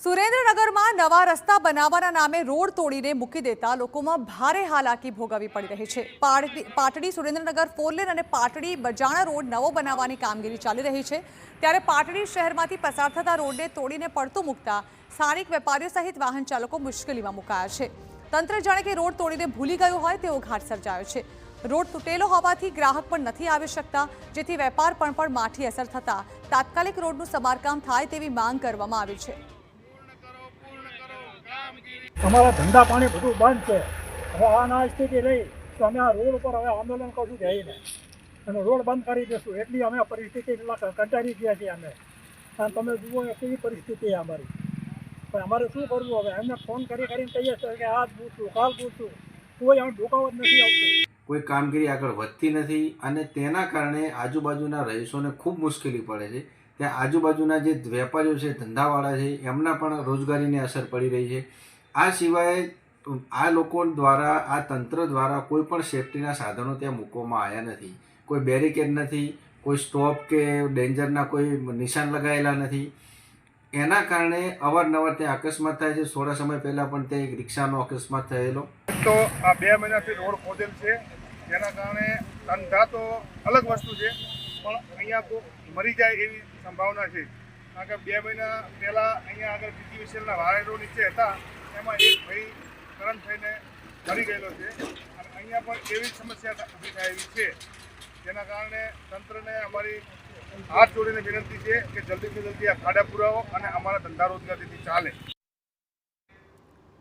સુરેન્દ્રનગરમાં નવા રસ્તા બનાવવાના નામે રોડ તોડીને મૂકી દેતા લોકોમાં ભારે હાલાકી ભોગવવી પડી રહી છે। પાટડી સુરેન્દ્રનગર ફોરલેન અને પાટડી બજાણા રોડ નવો બનાવવાની કામગીરી ચાલી રહી છે, ત્યારે પાટડી શહેરમાંથી પસાર થતા રોડને તોડીને પડતું મૂકતા સ્થાનિક વેપારીઓ સહિત વાહન ચાલકો મુશ્કેલીમાં મુકાયા છે। તંત્ર જાણે કે રોડ તોડીને ભૂલી ગયું હોય તેવો ઘાટ સર્જાયો છે। રોડ તૂટેલો હોવાથી ગ્રાહક પણ નથી આવી શકતા, જેથી વેપાર પર પણ માઠી અસર થતા તાત્કાલિક રોડનું સમારકામ થાય તેવી માંગ કરવામાં આવી છે। અમારા ધંધા પાણી બધું બંધ છે। હવે આ સ્થિતિ રહી તો અમે આ રોડ ઉપર હવે આંદોલન કરશું જઈને અને રોડ બંધ કરી દઈશું, એટલી અમે પરિસ્થિતિ કંટાળી ગયા છીએ અમે। અને તમે જુઓ કેવી પરિસ્થિતિ અમારી, પણ અમારે શું કરવું હવે? એમને ફોન કરીને કહીએ છીએ કે આજ પૂછશું કાલ પૂછશું, કોઈ આમ ઢોકાવ જ નથી આવતું। કોઈ કામગીરી આગળ વધતી નથી અને તેના કારણે આજુબાજુના રહીશોને ખૂબ મુશ્કેલી પડે છે। ત્યાં આજુબાજુના જે વેપારીઓ છે, ધંધાવાળા છે, એમના પણ રોજગારીને અસર પડી રહી છે। આ સિવાય આ લોકો દ્વારા, આ તંત્ર દ્વારા કોઈ પણ સેફટીના સાધનો ત્યાં મૂકવામાં આવ્યા નથી। કોઈ બેરિકેડ નથી, કોઈ સ્ટોપ કે ડેન્જરના કોઈ નિશાન લગાવેલા નથી। એના કારણે અવારનવાર ત્યાં અકસ્માત થાય છે। થોડા સમય પહેલાં પણ ત્યાં એક રિક્ષાનો અકસ્માત થયેલો। તો આ 2 મહિનાથી રોડ ખોદેલ છે, જેના કારણે ધંધા તો અલગ વસ્તુ છે, પણ અહીંયા તો મરી જાય એવી સંભાવના છે। કારણ કે 2 મહિના પહેલાં અહીંયા આગળ પીજીવીસીએલના વાયરો નીચે હતા, એમાં એક ભાઈ કરંટ થઈને મરી ગયેલો છે અને અહીંયા પણ એવી સમસ્યા ઊભી થાય એવી છે, જેના કારણે તંત્રને અમારી હાથ જોડીને વિનંતી છે કે જલ્દીથી જલ્દી આ ખાડા પુરાવો અને અમારા ધંધા રોજગારીથી ચાલે।